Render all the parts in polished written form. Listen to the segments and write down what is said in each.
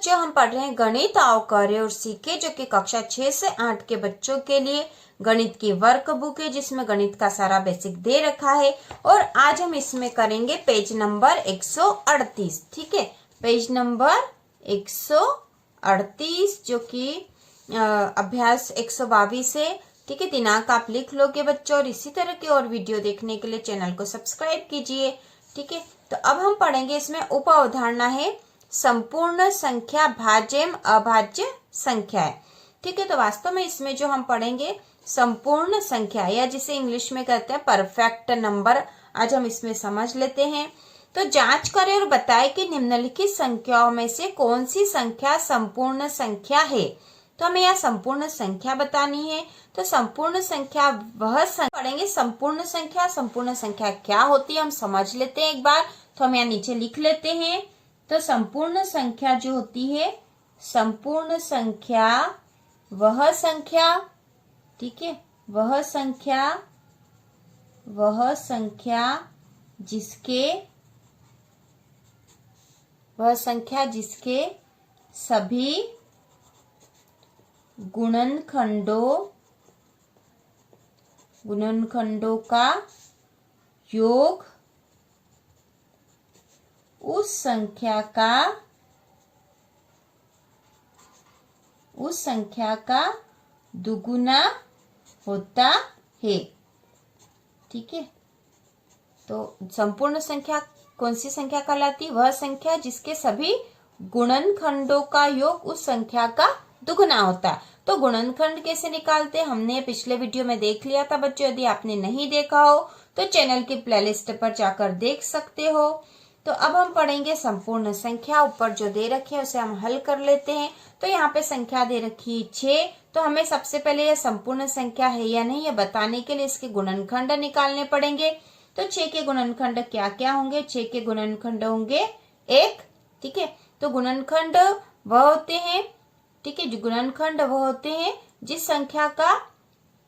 बच्चों, हम पढ़ रहे हैं गणित। आओ करें और सीखे, जो कि कक्षा 6 से 8 के बच्चों के लिए गणित की वर्क बुक है, जिसमें गणित का सारा बेसिक दे रखा है। और आज हम इसमें करेंगे पेज नंबर 138। ठीक है, पेज नंबर 138, जो कि अभ्यास 122 है। ठीक है, दिनांक आप लिख लोगे बच्चों। और इसी तरह के और वीडियो देखने के लिए चैनल को सब्सक्राइब कीजिए। ठीक है, तो अब हम पढ़ेंगे, इसमें उप अवधारणा है संपूर्ण संख्या भाज्य एवं अभाज्य संख्या है। ठीक है, तो वास्तव में इसमें जो हम पढ़ेंगे संपूर्ण संख्या, या जिसे इंग्लिश में कहते हैं परफेक्ट नंबर, आज हम इसमें समझ लेते हैं। तो जांच करें और बताएं कि निम्नलिखित संख्याओं में से कौन सी संख्या संपूर्ण संख्या है। तो हमें यहाँ संपूर्ण संख्या बतानी है। तो संपूर्ण संख्या वह पढ़ेंगे संपूर्ण संख्या। संपूर्ण संख्या क्या होती है हम समझ लेते हैं एक बार। तो हम यहाँ नीचे लिख लेते हैं। तो संपूर्ण संख्या जो होती है, संपूर्ण संख्या वह संख्या, ठीक है, वह संख्या जिसके सभी गुणनखंडों का योग उस संख्या का दुगुना होता है। ठीक है, तो संपूर्ण संख्या कौन सी संख्या कहलाती है? वह संख्या जिसके सभी गुणनखंडों का योग उस संख्या का दुगुना होता है। तो गुणनखंड कैसे निकालते हैं हमने पिछले वीडियो में देख लिया था बच्चों। यदि आपने नहीं देखा हो तो चैनल की प्लेलिस्ट पर जाकर देख सकते हो। तो अब हम पढ़ेंगे संपूर्ण संख्या। ऊपर जो दे रखे हैं उसे हम हल कर लेते हैं। तो यहाँ पे संख्या दे रखी 6। तो हमें सबसे पहले यह संपूर्ण संख्या है या नहीं, यह बताने के लिए इसके गुणनखंड निकालने पड़ेंगे। तो 6 के गुणनखंड क्या क्या होंगे? 6 के गुणनखंड होंगे 1। ठीक है, तो गुणनखंड वह होते हैं, ठीक है, गुणनखंड वह होते हैं जिस संख्या का,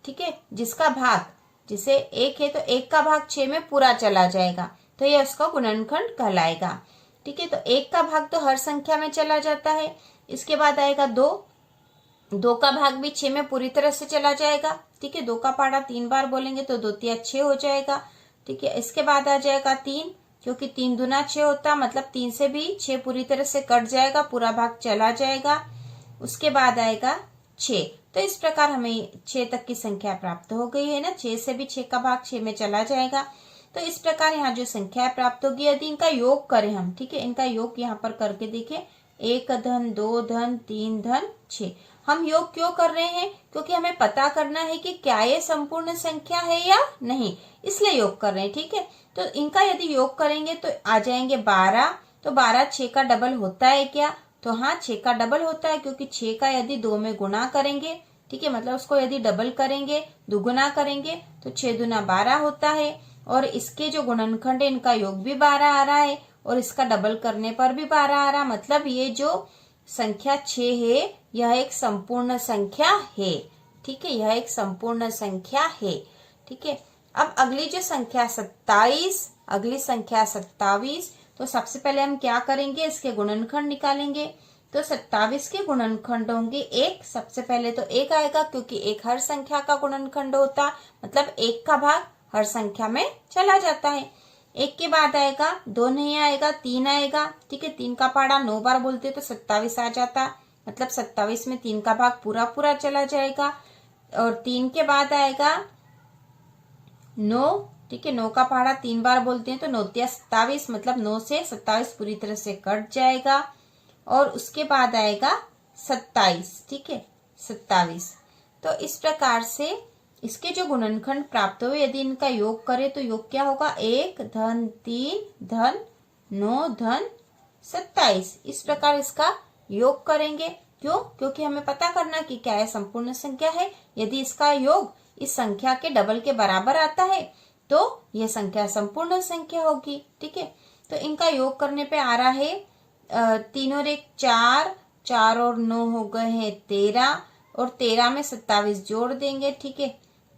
ठीक है, जिसका भाग, जिसे 1 है तो 1 का भाग 6 में पूरा चला जाएगा, तो यह उसका गुणनखंड कहलाएगा। ठीक है, तो 1 का भाग तो हर संख्या में चला जाता है। इसके बाद आएगा 2 का भाग भी 6 में पूरी तरह से चला जाएगा। ठीक है, 2 का पहाड़ा 3 बार बोलेंगे तो 2 तिया 6 हो जाएगा। ठीक है, इसके बाद आ जाएगा 3, क्योंकि 3 दूना 6 होता, मतलब 3 से भी 6 पूरी तरह से कट जाएगा, पूरा भाग चला जाएगा। उसके बाद आएगा 6। तो इस प्रकार हमें 6 तक की संख्या प्राप्त हो गई है ना। 6 से भी 6 का भाग 6 में चला जाएगा। तो इस प्रकार यहाँ जो संख्या प्राप्त होगी, यदि इनका योग करें हम, ठीक है, इनका योग यहाँ पर करके देखें, 1 धन 2 धन 3 धन 6। हम योग क्यों कर रहे हैं? क्योंकि हमें पता करना है कि क्या ये संपूर्ण संख्या है या नहीं, इसलिए योग कर रहे हैं। ठीक है, तो इनका यदि योग करेंगे तो आ जाएंगे 12। तो 12 6 का डबल होता है क्या? तो हाँ, 6 का डबल होता है, क्योंकि 6 का यदि 2 में गुणा करेंगे, ठीक है, मतलब उसको यदि डबल करेंगे, दुगुना करेंगे, तो 6 दूना 12 होता है। और इसके जो गुणनखंड है इनका योग भी 12 आ रहा है, और इसका डबल करने पर भी 12 आ रहा, मतलब ये जो संख्या 6 है यह एक संपूर्ण संख्या है। ठीक है, यह एक संपूर्ण संख्या है। ठीक है, अब अगली जो संख्या 27, अगली संख्या 27। तो सबसे पहले हम क्या करेंगे? इसके गुणनखंड निकालेंगे। तो 27 के गुणनखंड होंगे 1। सबसे पहले तो 1 आएगा, क्योंकि 1 हर संख्या का गुणनखंड होता, मतलब 1 का भाग हर संख्या में चला जाता है। 1 के बाद आएगा 2 नहीं आएगा, 3 आएगा। ठीक है, 3 का पहाड़ा 9 बार बोलते तो 27 आ जाता, मतलब 27 में 3 का भाग पूरा पूरा चला जाएगा। और 3 के बाद आएगा 9। ठीक है, 9 का पहाड़ा 3 बार बोलते हैं तो 9 तिया 27, मतलब 9 से 27 पूरी तरह से कट जाएगा। और उसके बाद आएगा 27। ठीक है, 27। तो इस प्रकार से इसके जो गुणनखंड प्राप्त हुए, यदि इनका योग करें तो योग क्या होगा? 1 धन 3 धन 9 धन 27। इस प्रकार इसका योग करेंगे। क्यों? क्योंकि हमें पता करना कि क्या है संपूर्ण संख्या है। यदि इसका योग इस संख्या के डबल के बराबर आता है तो यह संख्या संपूर्ण संख्या होगी। ठीक है, तो इनका योग करने पे आ रहा है 3 और 1 4, 4 और 9 हो गए हैं 13, और 13 में 27 जोड़ देंगे। ठीक है,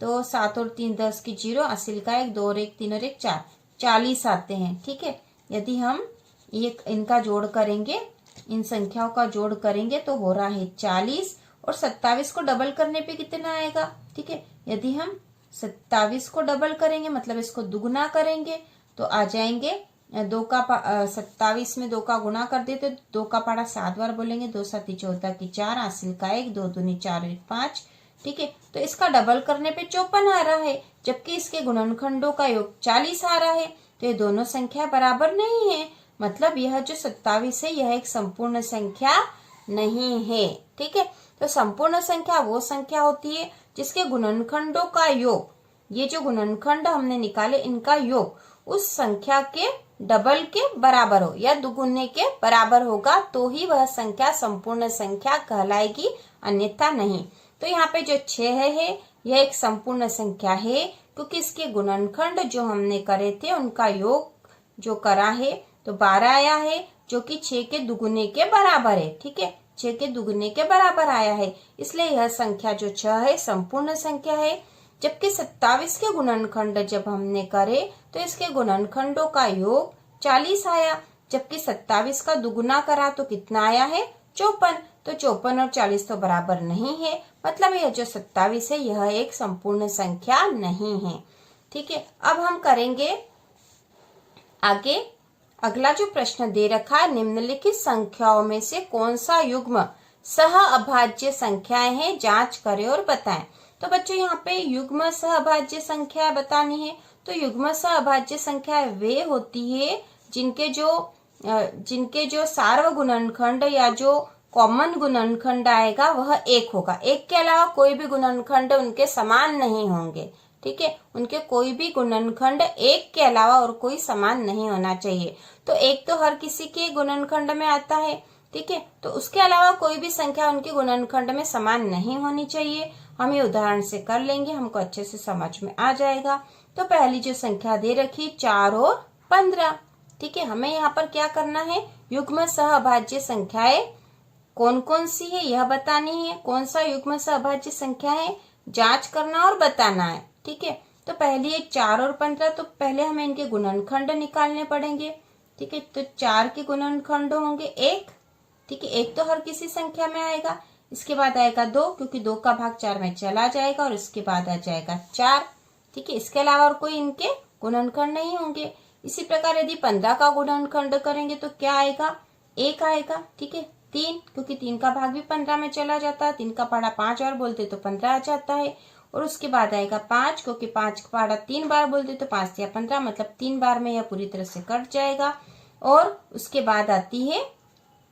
तो 7 और 3 10 की 0, असिल का 1, 2 और 1 3 और 1 4, 40 आते हैं। ठीक है, यदि हम ये इनका जोड़ करेंगे इन संख्याओं का जोड़ करेंगे तो हो रहा है 40 और 27 को डबल करने पे कितना आएगा। ठीक है, यदि हम 27 को डबल करेंगे मतलब इसको दुगुना करेंगे तो आ जाएंगे 27 में 2 का गुणा कर देते 2 का पहाड़ा 7 बार बोलेंगे, 2 7 14 की 4, हासिल का 1, 2 दूनी 4 1 5। ठीक है, तो इसका डबल करने पे 54 आ रहा है, जबकि इसके गुणनखंडों का योग 40 आ रहा है। तो ये दोनों संख्या बराबर नहीं है, मतलब यह जो 27 है यह एक संपूर्ण संख्या नहीं है। ठीक है, तो संपूर्ण संख्या वो संख्या होती है जिसके गुणनखंडों का योग, ये जो गुणनखंड हमने निकाले इनका योग उस संख्या के डबल के बराबर हो या दुगुने के बराबर होगा तो ही वह संख्या संपूर्ण संख्या कहलाएगी, अन्यथा नहीं। तो यहाँ पे जो 6 है यह एक संपूर्ण संख्या है क्योंकि इसके गुणनखंड जो हमने करे थे उनका योग जो करा है तो 12 आया है, जो कि 6 के दुगुने के बराबर है। ठीक है, 6 के दुगुने के बराबर आया है, इसलिए यह संख्या जो 6 है संपूर्ण संख्या है। जबकि 27 के गुणनखंड जब हमने करे तो इसके गुणनखंडों का योग 40 आया, जबकि 27 का दुगुना करा तो कितना आया है 54। तो 54 और 40 तो बराबर नहीं है, मतलब यह जो 27 है यह एक संपूर्ण संख्या नहीं है। ठीक है, अब हम करेंगे आगे। अगला जो प्रश्न दे रखा है, निम्नलिखित संख्याओं में से कौन सा युग्म सह अभाज्य संख्याएं हैं, जांच करें और बताएं। तो बच्चों यहाँ पे युग्म सह अभाज्य संख्या बतानी है। तो युग्म सह अभाज्य संख्या वे होती है जिनके जो सार्व गुणनखंड या जो कॉमन गुणनखंड आएगा वह 1 होगा। 1 के अलावा कोई भी गुणनखंड उनके समान नहीं होंगे। ठीक है, उनके कोई भी गुणनखंड 1 के अलावा और कोई समान नहीं होना चाहिए। तो 1 तो हर किसी के गुणनखंड में आता है। ठीक है, तो उसके अलावा कोई भी संख्या उनके गुणनखंड में समान नहीं होनी चाहिए। हम ये उदाहरण से कर लेंगे, हमको अच्छे से समझ में आ जाएगा। तो पहली जो संख्या दे रखी 4 और 15। ठीक है, हमें यहाँ पर क्या करना है, युग्म सह अभाज्य संख्याएं कौन कौन सी है यह बतानी है। कौन सा युग्म सह अभाज्य संख्या है जांच करना और बताना है। ठीक है, तो पहली है 4 और 15, तो पहले हमें इनके गुणनखंड निकालने पड़ेंगे। ठीक है, तो 4 के गुणनखंड होंगे 1। ठीक है, 1 तो हर किसी संख्या में आएगा। इसके बाद आएगा 2 क्योंकि 2 का भाग 4 में चला जाएगा, और इसके बाद आ जाएगा 4। ठीक है, इसके अलावा और कोई इनके गुणनखंड नहीं होंगे। इसी प्रकार यदि 15 का गुणनखंड करेंगे तो क्या आएगा, 1 आएगा। ठीक है, 3 क्योंकि 3 का भाग भी 15 में चला जाता है, 3 का पहाड़ा 5 बार बोलते तो 15 आ जाता है। और उसके बाद आएगा 5 क्योंकि 5 का पहाड़ा 3 बार बोलते तो 5 या 15, मतलब 3 बार में यह पूरी तरह से कट जाएगा। और उसके बाद आती है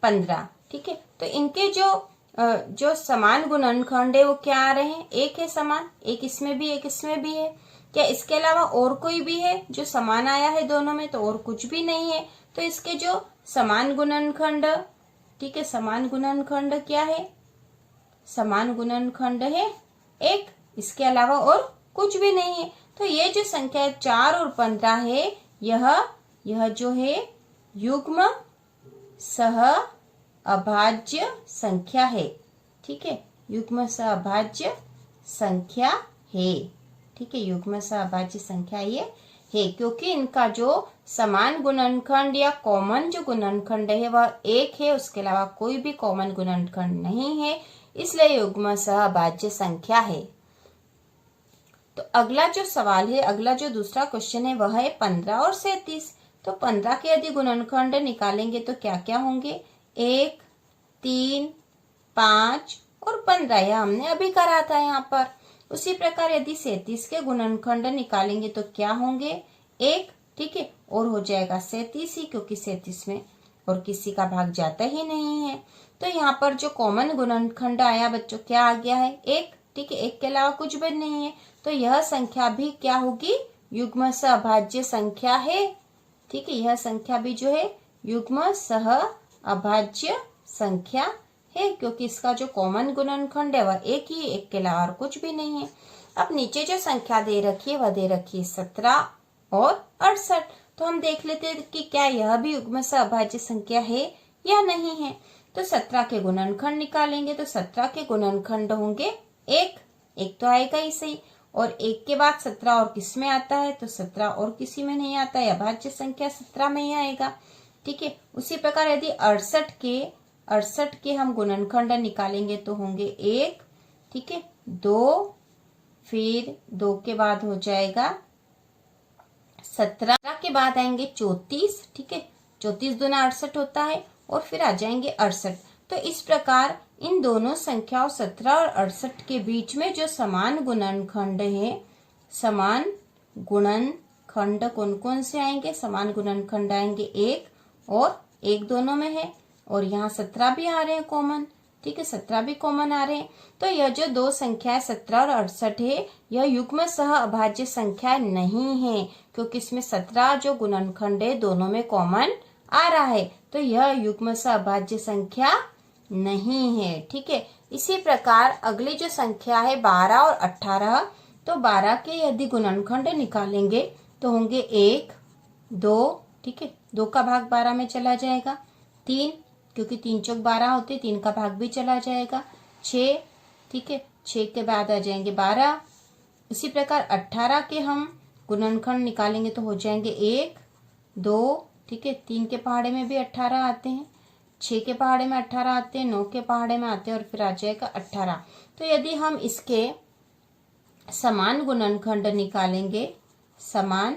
15। ठीक है, तो इनके जो समान गुणनखंड है वो क्या आ रहे हैं, 1 है समान, 1 इसमें भी 1 इसमें भी है। क्या इसके अलावा और कोई भी है जो समान आया है दोनों में, तो और कुछ भी नहीं है। तो इसके जो समान गुणनखंड, ठीक है, समान गुणनखंड क्या है, समान गुणनखंड है 1, इसके अलावा और कुछ भी नहीं है। तो ये जो संख्या 4 और 15 है यह जो है युग्म सह अभाज्य संख्या है। ठीक है, युग्म सह अभाज्य संख्या है। ठीक है, युग्म सह अभाज्य संख्या ये है क्योंकि इनका जो समान गुणनखंड या कॉमन जो गुणनखंड है वह 1 है, उसके अलावा कोई भी कॉमन गुणनखंड नहीं है, इसलिए युग्म सह अभाज्य संख्या है। तो अगला जो सवाल है, अगला जो दूसरा क्वेश्चन है वह है 15 और 37। तो 15 के यदि गुणनखंड निकालेंगे तो क्या क्या होंगे, 1, 3, 5 और 15, यह हमने अभी करा था यहाँ पर। उसी प्रकार यदि 37 के गुणनखंड निकालेंगे तो क्या होंगे, 1। ठीक है, और हो जाएगा 37 ही क्योंकि 37 में और किसी का भाग जाता ही नहीं है। तो यहाँ पर जो कॉमन गुणनखंड आया बच्चों क्या आ गया है, 1। ठीक है, 1 के अलावा कुछ भी नहीं है, तो यह संख्या भी क्या होगी, युग्म सह अभाज्य संख्या है। ठीक है, यह संख्या भी जो है युग्म सह अभाज्य संख्या है क्योंकि इसका जो कॉमन गुणनखंड है वह 1 ही, 1 के अलावा और कुछ भी नहीं है। अब नीचे जो संख्या दे रखी है वह दे रखी है 17 और 68। तो हम देख लेते हैं कि क्या यह भी युग्म सह अभाज्य संख्या है या नहीं है। तो 17 के गुणनखंड निकालेंगे तो 17 के गुणनखंड होंगे 1, 1 तो आएगा ही सही, और 1 के बाद 17 और किस में आता है, तो 17 और किसी में नहीं आता है, अभाज्य संख्या 17 में ही आएगा। ठीक है, उसी प्रकार यदि 68 के 68 के हम गुणनखंड निकालेंगे तो होंगे 1, ठीक है, 2, फिर 2 के बाद हो जाएगा 17 के बाद आएंगे 34, ठीक है, 34 दूना 68 होता है और फिर आ जाएंगे 68। तो इस प्रकार इन दोनों संख्याओं 17 और 68 के बीच में जो समान गुणनखंड है, समान गुणनखंड कौन कौन से आएंगे? समान गुणनखंड आएंगे 1 और 1 दोनों में है, और यहाँ 17 भी आ रहे हैं कॉमन, ठीक है, 17 भी कॉमन आ रहे हैं। तो यह जो दो संख्याएं 17 और 68 है, यह युग्म सह अभाज्य संख्या नहीं है, क्योंकि इसमें 17 जो गुणनखंड है दोनों में कॉमन आ रहा है, तो यह युग्म सह अभाज्य संख्या नहीं है, ठीक है। इसी प्रकार अगली जो संख्या है 12 और 18, तो 12 के यदि गुणनखंड निकालेंगे तो होंगे 1, 2, ठीक है, 2 का भाग 12 में चला जाएगा, 3, क्योंकि 3 चौक 12 होते, 3 का भाग भी चला जाएगा, 6, ठीक है, 6 के बाद आ जाएंगे 12। इसी प्रकार 18 के हम गुणनखंड निकालेंगे तो हो जाएंगे 1, 2, ठीक है, 3 के पहाड़े में भी 18 आते हैं, 6 के पहाड़े में 18 आते हैं, 9 के पहाड़े में आते हैं, और फिर आ जाएगा 18। तो यदि हम इसके समान गुणनखंड निकालेंगे, समान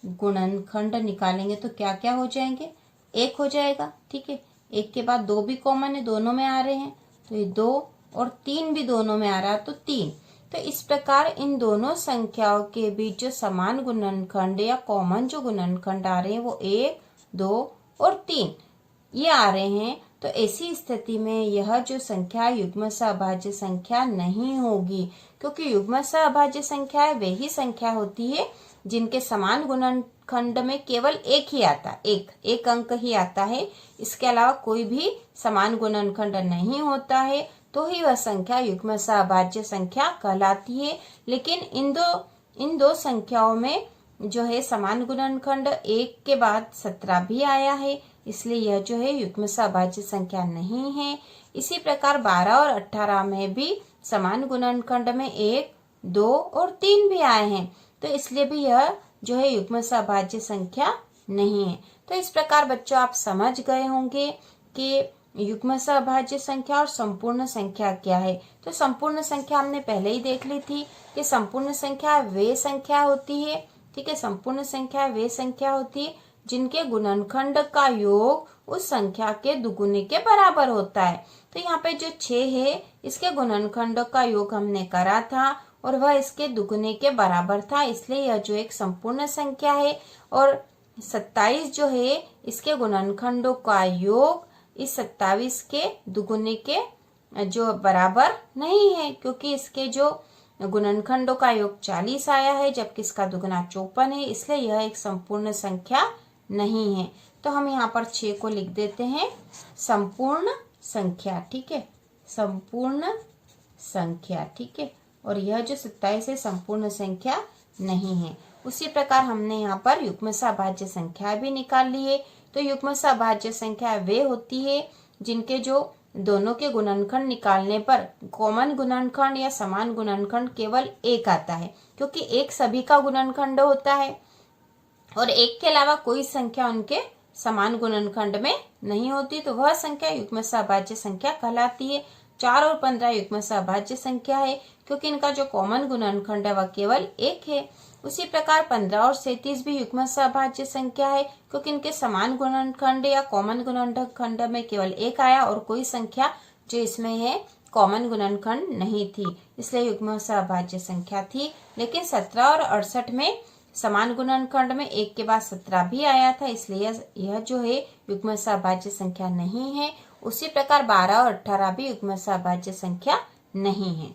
गुणनखंड निकालेंगे तो क्या क्या हो जाएंगे? 1 हो जाएगा, ठीक है, 1 के बाद 2 भी कॉमन है, दोनों में आ रहे हैं, तो ये 2 और 3 भी दोनों में आ रहा है, तो 3। तो इस प्रकार इन दोनों संख्याओं के बीच जो समान गुणनखंड या कॉमन जो गुणनखंड आ रहे हैं वो 1, 2 और 3 ये आ रहे हैं। तो ऐसी स्थिति में यह जो संख्या युग्म सह अभाज्य संख्या नहीं होगी, क्योंकि युग्म सह अभाज्य संख्या वे ही संख्या होती है जिनके समान गुणनखंड में केवल एक ही आता है, एक अंक ही आता है, इसके अलावा कोई भी समान गुणनखंड नहीं होता है, तो ही वह संख्या युग्म सह अभाज्य संख्या कहलाती है। लेकिन इन दो संख्याओं में जो है समान गुणनखंड 1 के बाद 17 भी आया है, इसलिए यह जो है युग्म सह अभाज्य संख्या नहीं है। इसी प्रकार 12 और 18 में भी समान गुणनखंड में 1, 2 और 3 भी आए हैं, तो इसलिए भी यह जो है युग्म सह अभाज्य संख्या नहीं है। तो इस प्रकार बच्चों आप समझ गए होंगे कि युग्म सह अभाज्य संख्या और संपूर्ण संख्या क्या है। तो संपूर्ण संख्या हमने पहले ही देख ली थी कि संपूर्ण संख्या वे संख्या होती है, ठीक है, संपूर्ण संख्या वे संख्या होती है जिनके गुणनखंड का योग उस संख्या के दुगुने के बराबर होता है। तो यहाँ पे जो 6 है इसके गुणनखंड का योग हमने करा था और वह इसके दुगुने के बराबर था, इसलिए यह जो एक संपूर्ण संख्या है। और 27 जो है इसके गुणनखंडों का योग इस 27 के दुगुने के जो बराबर नहीं है, क्योंकि इसके जो गुणनखंडों का योग 40 आया है जबकि इसका दुगुना 54 है, इसलिए यह एक संपूर्ण संख्या नहीं है। तो हम यहाँ पर 6 को लिख देते हैं संपूर्ण संख्या, ठीक है, संपूर्ण संख्या, ठीक है, और यह जो 27 है संपूर्ण संख्या नहीं है। उसी प्रकार हमने यहाँ पर युग्म सह अभाज्य संख्या भी निकाल ली है। तो युग्म सह अभाज्य संख्या वे होती है जिनके जो दोनों के गुणनखंड निकालने पर कॉमन गुणनखंड या समान गुणनखंड केवल एक आता है, क्योंकि एक सभी का गुणनखंड होता है और एक के अलावा कोई संख्या उनके समान गुणनखंड में नहीं होती, तो वह संख्या युग्म सह अभाज्य संख्या कहलाती है। 4 और 15 युग्म सह अभाज्य संख्या है क्योंकि इनका जो कॉमन गुणनखंड है वह केवल एक है। उसी प्रकार 15 और 37 भी युग्म सह अभाज्य संख्या है क्योंकि इनके समान गुणनखंड या कॉमन गुणनखंड में केवल एक आया और कोई संख्या जो इसमें है कॉमन गुणनखंड नहीं थी, इसलिए युग्म सह अभाज्य संख्या थी। लेकिन 17 और 68 में समान गुणनखंड में 1 के बाद 17 भी आया था, इसलिए यह जो है युग्म सह अभाज्य संख्या नहीं है। उसी प्रकार 12 और 18 भी युग्म सह अभाज्य संख्या नहीं है।